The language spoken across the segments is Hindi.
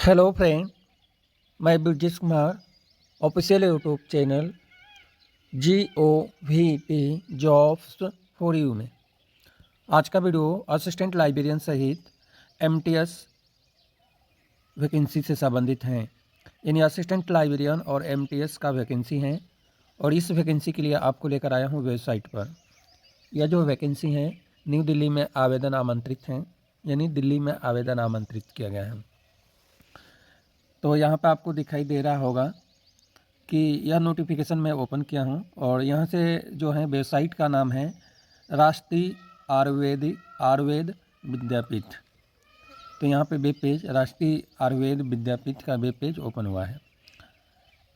हेलो फ्रेंड, मैं Brajesh Kumar official YouTube channel GOVT jobs for you में आज का वीडियो असिस्टेंट लाइब्रेरियन सहित MTS वैकेंसी से संबंधित हैं। यानी असिस्टेंट लाइब्रेरियन और MTS का वैकेंसी है और इस वैकेंसी के लिए आपको लेकर आया हूँ वेबसाइट पर। यह जो वैकेंसी है न्यू दिल्ली में आवेदन आमंत्रित हैं, यानी दिल्ली में आवेदन आमंत्रित किया गया है। तो यहाँ पर आपको दिखाई दे रहा होगा कि यह नोटिफिकेशन मैं ओपन किया हूँ और यहाँ से जो है वेबसाइट का नाम है राष्ट्रीय आयुर्वेद विद्यापीठ। तो यहाँ पे वेब पेज राष्ट्रीय आयुर्वेद विद्यापीठ का वेब पेज ओपन हुआ है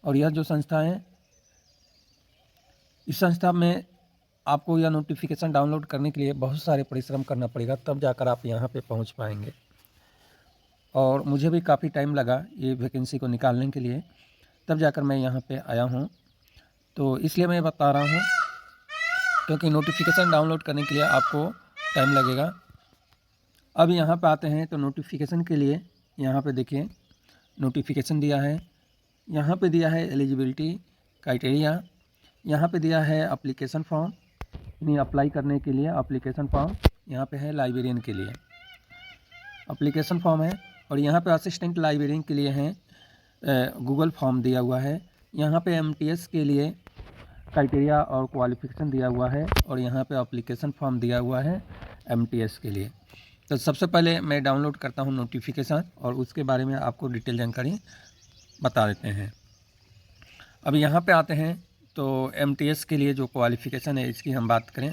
और यह जो संस्था है, इस संस्था में आपको यह नोटिफिकेशन डाउनलोड करने के लिए बहुत सारे परिश्रम करना पड़ेगा, तब जाकर आप यहाँ पे पहुँच पाएंगे। और मुझे भी काफ़ी टाइम लगा ये वैकेंसी को निकालने के लिए, तब जाकर मैं यहाँ पे आया हूँ। तो इसलिए मैं बता रहा हूँ क्योंकि नोटिफिकेशन डाउनलोड करने के लिए आपको टाइम लगेगा। अब यहाँ पे आते हैं तो नोटिफिकेशन के लिए यहाँ पे देखिए नोटिफिकेशन दिया है, यहाँ पे दिया है एलिजिबिलिटी क्राइटेरिया, यहाँ पे दिया है एप्लीकेशन फॉर्म, यानी अप्लाई करने के लिए एप्लीकेशन फॉर्म यहाँ पे है लाइब्रेरियन के लिए एप्लीकेशन फॉर्म है, और यहाँ पे असिस्टेंट लाइब्रेरियन के लिए है गूगल फॉर्म दिया हुआ है। यहाँ पे MTS के लिए क्राइटेरिया और क्वालिफिकेशन दिया हुआ है और यहाँ पे एप्लीकेशन फॉर्म दिया हुआ है MTS के लिए। तो सबसे पहले मैं डाउनलोड करता हूँ नोटिफिकेशन और उसके बारे में आपको डिटेल जानकारी बता देते हैं। अब यहाँ पे आते हैं तो MTS के लिए जो क्वालिफिकेशन है इसकी हम बात करें,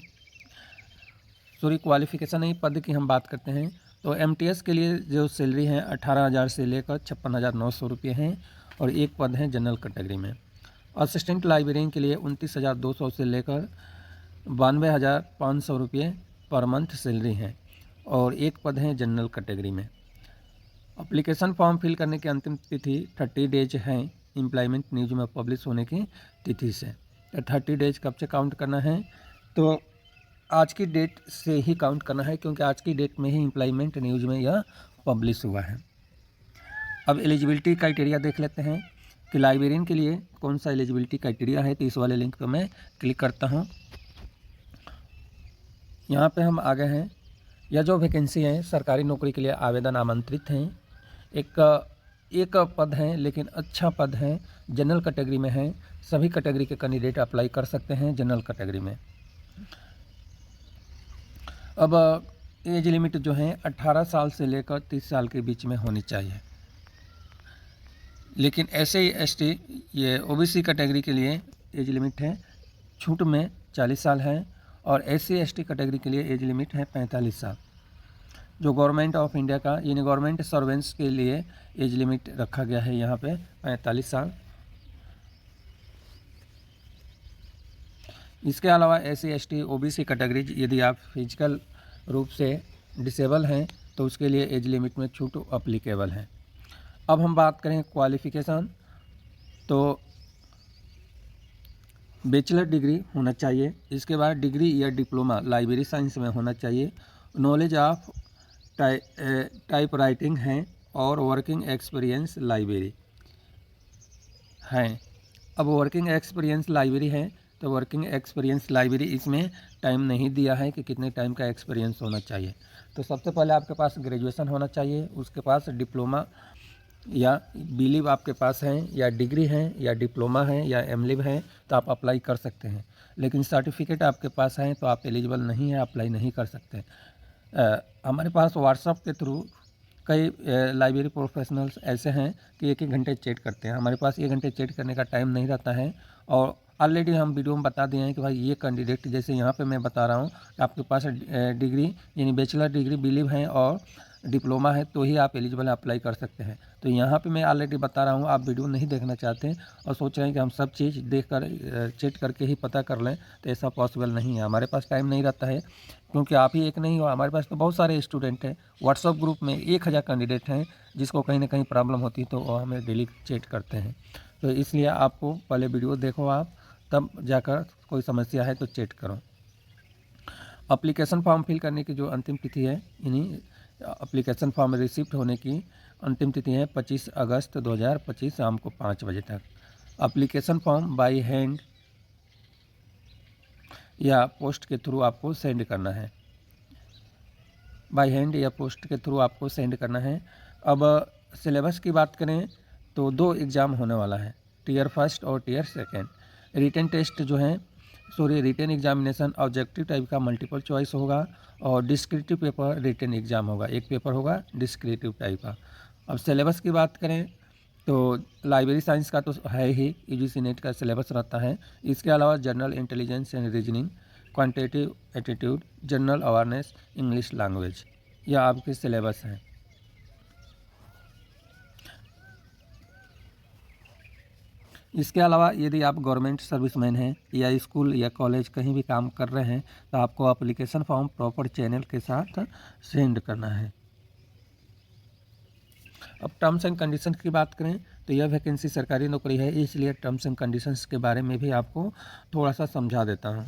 सॉरी क्वालिफिकेशन नहीं, पद की हम बात करते हैं। तो MTS के लिए जो सैलरी है 18,000 से लेकर 56,900 रुपये हैं और एक पद है जनरल कैटेगरी में। असिस्टेंट लाइब्रेरियन के लिए 29,200 से लेकर 92,500 रुपये पर मंथ सैलरी है और एक पद है जनरल कैटेगरी में। एप्लीकेशन फॉर्म फिल करने की अंतिम तिथि 30 डेज है एम्प्लॉयमेंट न्यूज में पब्लिश होने की तिथि से। तो 30 डेज कब से काउंट करना है, तो आज की डेट से ही काउंट करना है क्योंकि आज की डेट में ही एम्प्लॉयमेंट न्यूज में यह पब्लिश हुआ है। अब एलिजिबिलिटी क्राइटेरिया देख लेते हैं कि लाइब्रेरियन के लिए कौन सा एलिजिबिलिटी क्राइटेरिया है। तो इस वाले लिंक पर मैं क्लिक करता हूं, यहाँ पे हम आ गए हैं। यह जो वैकेंसी है सरकारी नौकरी के लिए आवेदन आमंत्रित हैं। एक पद है लेकिन अच्छा पद है, जनरल कैटेगरी में है। सभी कैटेगरी के कैंडिडेट अप्लाई कर सकते हैं जनरल कैटेगरी में। अब एज लिमिट जो है 18 साल से लेकर 30 साल के बीच में होनी चाहिए, लेकिन ऐसे ही ST ये OBC कैटेगरी के लिए एज लिमिट है छूट में 40 साल है और SC ST कैटेगरी के लिए एज लिमिट है 45 साल। जो गवर्नमेंट ऑफ इंडिया का यानी गवर्नमेंट सर्वेंट्स के लिए एज लिमिट रखा गया है यहाँ पे 45 साल। इसके अलावा SC ST OBC कैटेगरीज यदि आप फिजिकल रूप से डिसेबल हैं तो उसके लिए एज लिमिट में छूट अप्लीकेबल है। अब हम बात करें क्वालिफ़िकेशन, तो बैचलर डिग्री होना चाहिए, इसके बाद डिग्री या डिप्लोमा लाइब्रेरी साइंस में होना चाहिए, नॉलेज ऑफ टाइप राइटिंग है और वर्किंग एक्सपीरियंस लाइब्रेरी है। अब वर्किंग एक्सपीरियंस लाइब्रेरी है तो वर्किंग एक्सपीरियंस लाइब्रेरी इसमें टाइम नहीं दिया है कि कितने टाइम का एक्सपीरियंस होना चाहिए। तो सबसे पहले आपके पास ग्रेजुएशन होना चाहिए, उसके पास डिप्लोमा या बीलिव आपके पास है या डिग्री है या डिप्लोमा है या एमलिव है तो आप अप्लाई कर सकते हैं। लेकिन सर्टिफिकेट आपके पास है तो आप एलिजिबल नहीं है, अप्लाई नहीं कर सकते। हमारे पास व्हाट्सएप के थ्रू कई लाइब्रेरी प्रोफेशनल्स ऐसे हैं कि 1-1 घंटे चैट करते हैं। हमारे पास 1 घंटे चैट करने का टाइम नहीं रहता है और ऑलरेडी हम वीडियो में बता दिए हैं कि भाई ये कैंडिडेट जैसे यहाँ पे मैं बता रहा हूँ कि आपके पास डिग्री यानी बैचलर डिग्री बिलीव है और डिप्लोमा है तो ही आप एलिजिबल अप्लाई कर सकते हैं। तो यहाँ पे मैं ऑलरेडी बता रहा हूँ, आप वीडियो नहीं देखना चाहते हैं और सोच रहे हैं कि हम सब चीज़ देख कर चेक करके ही पता कर लें, तो ऐसा पॉसिबल नहीं है। हमारे पास टाइम नहीं रहता है क्योंकि आप ही एक नहीं हो, हमारे पास तो बहुत सारे स्टूडेंट हैं। व्हाट्सअप ग्रुप में 1000 कैंडिडेट हैं जिसको कहीं ना कहीं प्रॉब्लम होती है तो वो हमें डेली चेक करते हैं। तो इसलिए आपको पहले वीडियो देखो आप, तब जाकर कोई समस्या है तो चेक करो। एप्लीकेशन फॉर्म फिल करने की जो अंतिम तिथि है यानी एप्लीकेशन फॉर्म रिसिप्ट होने की अंतिम तिथि है 25 अगस्त 2025 शाम को 5 बजे तक। एप्लीकेशन फॉर्म बाई हैंड या पोस्ट के थ्रू आपको सेंड करना है, बाई हैंड या पोस्ट के थ्रू आपको सेंड करना है। अब सिलेबस की बात करें तो 2 एग्ज़ाम होने वाला है, टीयर फर्स्ट और टीयर सेकेंड। रिटन टेस्ट जो है रिटन एग्जामिनेशन ऑब्जेक्टिव टाइप का मल्टीपल चॉइस होगा और डिस्क्रिप्टिव पेपर रिटन एग्जाम होगा, एक पेपर होगा डिस्क्रिप्टिव टाइप का। अब सिलेबस की बात करें तो लाइब्रेरी साइंस का तो है ही, यूजीसी नेट का सिलेबस रहता है। इसके अलावा general intelligence and reasoning, quantitative attitude, general awareness, English language, यह आपके सिलेबस हैं। इसके अलावा यदि आप गवर्नमेंट सर्विसमैन हैं या स्कूल या कॉलेज कहीं भी काम कर रहे हैं तो आपको एप्लीकेशन फॉर्म प्रॉपर चैनल के साथ सेंड करना है। अब टर्म्स एंड कंडीशंस की बात करें तो यह वैकेंसी सरकारी नौकरी है, इसलिए टर्म्स एंड कंडीशंस के बारे में भी आपको थोड़ा सा समझा देता हूँ।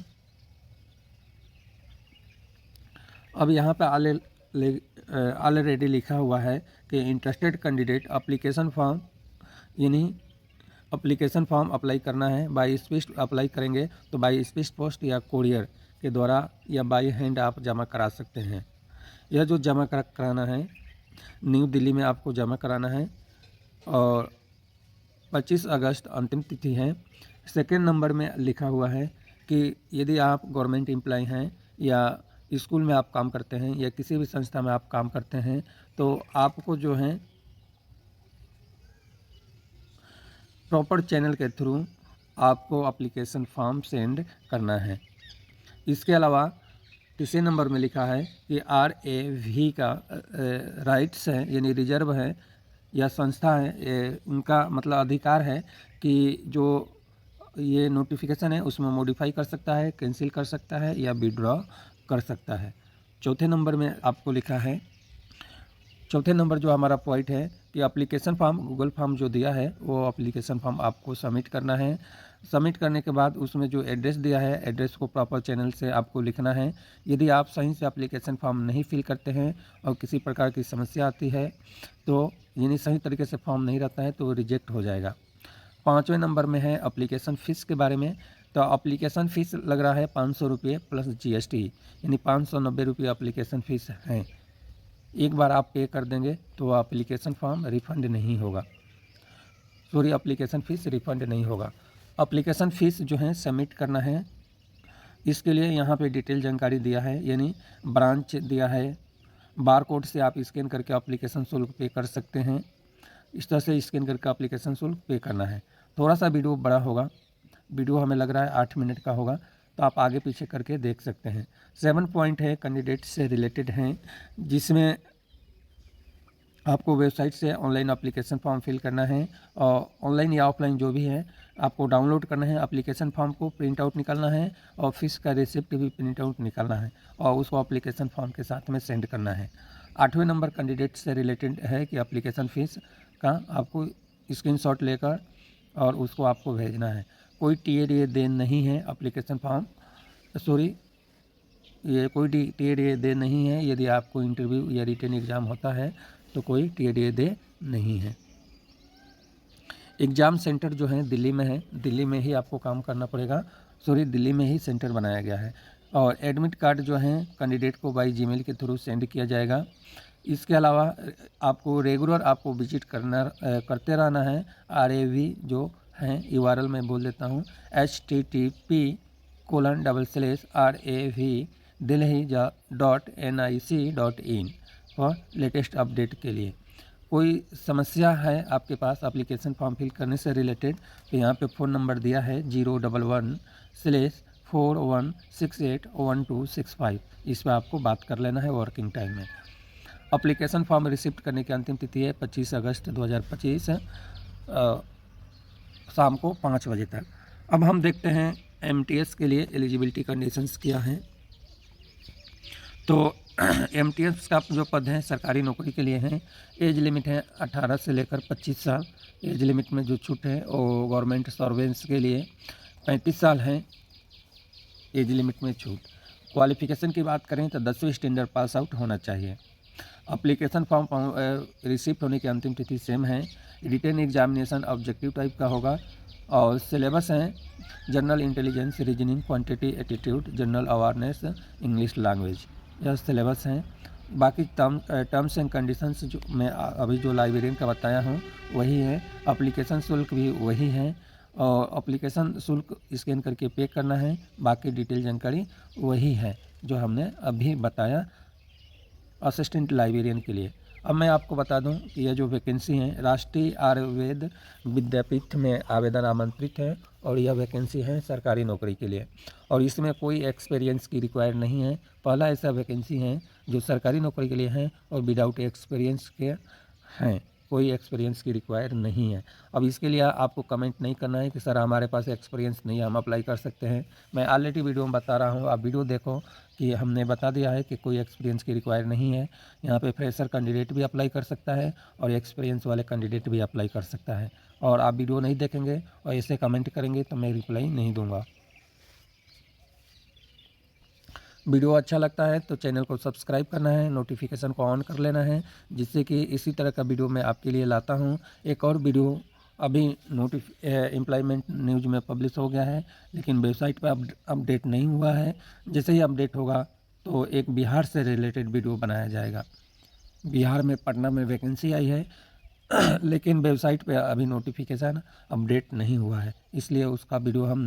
अब यहाँ पे ऑलरेडी लिखा हुआ है कि इंटरेस्टेड कैंडिडेट एप्लीकेशन फॉर्म यानी एप्लीकेशन फॉर्म अप्लाई करना है, बाई स्पीड अप्लाई करेंगे तो बाई स्पीड पोस्ट या कोरियर के द्वारा या बाई हैंड आप जमा करा सकते हैं। यह जो जमा कराना है न्यू दिल्ली में आपको जमा कराना है और 25 अगस्त अंतिम तिथि है। सेकेंड नंबर में लिखा हुआ है कि यदि आप गवर्नमेंट एम्प्लॉय हैं या स्कूल में आप काम करते हैं या किसी भी संस्था में आप काम करते हैं तो आपको जो है प्रॉपर चैनल के थ्रू आपको एप्लीकेशन फॉर्म सेंड करना है। इसके अलावा तीसरे नंबर में लिखा है कि RAV का राइट्स है यानी रिजर्व है या संस्था है, उनका मतलब अधिकार है कि जो ये नोटिफिकेशन है उसमें मॉडिफाई कर सकता है, कैंसिल कर सकता है या विड्रॉ कर सकता है। चौथे नंबर में आपको लिखा है, चौथे नंबर जो हमारा पॉइंट है कि एप्लीकेशन फॉर्म गूगल फॉर्म जो दिया है वो एप्लीकेशन फॉर्म आपको सबमिट करना है। सबमिट करने के बाद उसमें जो एड्रेस दिया है एड्रेस को प्रॉपर चैनल से आपको लिखना है। यदि आप सही से एप्लीकेशन फॉर्म नहीं फिल करते हैं और किसी प्रकार की समस्या आती है तो यानी सही तरीके से फॉर्म नहीं रहता है तो वो रिजेक्ट हो जाएगा। 5वें नंबर में है एप्लीकेशन फ़ीस के बारे में। तो एप्लीकेशन फ़ीस लग रहा है 500 रुपये प्लस GST यानी 590 रुपये एप्लीकेशन फ़ीस है। एक बार आप पे कर देंगे तो एप्लीकेशन फॉर्म रिफ़ंड नहीं होगा, एप्लीकेशन फ़ीस रिफ़ंड नहीं होगा। एप्लीकेशन फ़ीस जो है सबमिट करना है, इसके लिए यहाँ पे डिटेल जानकारी दिया है यानी ब्रांच दिया है, बार कोड से आप स्कैन करके एप्लीकेशन शुल्क पे कर सकते हैं। इस तरह से स्कैन करके एप्लीकेशन शुल्क पे करना है। थोड़ा सा वीडियो बड़ा होगा, वीडियो हमें लग रहा है 8 मिनट का होगा तो आप आगे पीछे करके देख सकते हैं। 7 पॉइंट है कैंडिडेट से रिलेटेड हैं जिसमें आपको वेबसाइट से ऑनलाइन एप्लीकेशन फॉर्म फिल करना है और ऑनलाइन या ऑफलाइन जो भी है आपको डाउनलोड करना है, एप्लीकेशन फॉर्म को प्रिंट आउट निकालना है और फीस का रिसिप्ट भी प्रिंट आउट निकालना है और उसको एप्लीकेशन फॉर्म के साथ में सेंड करना है। 8वें नंबर कैंडिडेट से रिलेटेड है कि एप्लीकेशन फ़ीस का आपको स्क्रीनशॉट लेकर और उसको आपको भेजना है। कोई TADA दे नहीं है एप्लीकेशन फॉर्म, ये कोई TADA दे नहीं है। यदि आपको इंटरव्यू या रिटन एग्ज़ाम होता है तो कोई TADA दे नहीं है। एग्ज़ाम सेंटर जो है दिल्ली में है, दिल्ली में ही आपको काम करना पड़ेगा, दिल्ली में ही सेंटर बनाया गया है। और एडमिट कार्ड जो है कैंडिडेट को बाई जीमेल के थ्रू सेंड किया जाएगा। इसके अलावा आपको रेगुलर आपको विजिट करते रहना है। RAV जो हैं URL में बोल देता हूँ http://rav.delhi.nic.in फॉर लेटेस्ट अपडेट के लिए। कोई समस्या है आपके पास एप्लीकेशन फॉर्म फिल करने से रिलेटेड तो यहाँ पे फ़ोन नंबर दिया है 011/41681265, इस पर आपको बात कर लेना है वर्किंग टाइम में। एप्लीकेशन फॉर्म रिसिप्ट करने की अंतिम तिथि है 25 अगस्त 2025 शाम को 5 बजे तक। अब हम देखते हैं MTS के लिए एलिजिबिलिटी कंडीशंस क्या हैं। तो MTS का जो पद है सरकारी नौकरी के लिए हैं। एज लिमिट है 18 से लेकर 25 साल। एज लिमिट में जो छूट है वो गवर्नमेंट सर्वेंट्स के लिए 35 साल है एज लिमिट में छूट। क्वालिफ़िकेशन की बात करें तो 10वीं स्टैंडर्ड पास आउट होना चाहिए। एप्लीकेशन फॉर्म रिसिप्ट होने की अंतिम तिथि सेम है। रिटन एग्जामिनेशन ऑब्जेक्टिव टाइप का होगा और सिलेबस हैं general intelligence, reasoning, quantity attitude, general awareness, English language, यह सिलेबस हैं। बाकी टर्म्स एंड कंडीशंस जो मैं अभी जो लाइब्रेरियन का बताया हूँ वही है। एप्लीकेशन शुल्क भी वही है और एप्लीकेशन शुल्क स्कैन करके पे करना है। बाकी डिटेल जानकारी वही है जो हमने अभी बताया असिस्टेंट लाइब्रेरियन के लिए। अब मैं आपको बता दूं कि यह जो वैकेंसी है राष्ट्रीय आयुर्वेद विद्यापीठ में आवेदन आमंत्रित है और यह वैकेंसी है सरकारी नौकरी के लिए और इसमें कोई एक्सपीरियंस की रिक्वायर नहीं है। पहला ऐसा वैकेंसी है जो सरकारी नौकरी के लिए है और विदाउट एक्सपीरियंस के हैं, कोई एक्सपीरियंस की रिक्वायर नहीं है। अब इसके लिए आपको कमेंट नहीं करना है कि सर हमारे पास एक्सपीरियंस नहीं है, हम अप्लाई कर सकते हैं। मैं ऑलरेडी वीडियो में बता रहा हूँ, आप वीडियो देखो कि हमने बता दिया है कि कोई एक्सपीरियंस की रिक्वायर नहीं है। यहाँ पे फ्रेशर कैंडिडेट भी अप्लाई कर सकता है और एक्सपीरियंस वाले कैंडिडेट भी अप्लाई कर सकता है। और आप वीडियो नहीं देखेंगे और ऐसे कमेंट करेंगे तो मैं रिप्लाई नहीं दूँगा। वीडियो अच्छा लगता है तो चैनल को सब्सक्राइब करना है, नोटिफिकेशन को ऑन कर लेना है, जिससे कि इसी तरह का वीडियो मैं आपके लिए लाता हूँ। एक और वीडियो अभी एम्प्लॉयमेंट न्यूज़ में पब्लिश हो गया है लेकिन वेबसाइट पर अपडेट नहीं हुआ है। जैसे ही अपडेट होगा तो एक बिहार से रिलेटेड वीडियो बनाया जाएगा। बिहार में पटना में वैकेंसी आई है लेकिन वेबसाइट पे अभी नोटिफिकेशन अपडेट नहीं हुआ है, इसलिए उसका वीडियो हम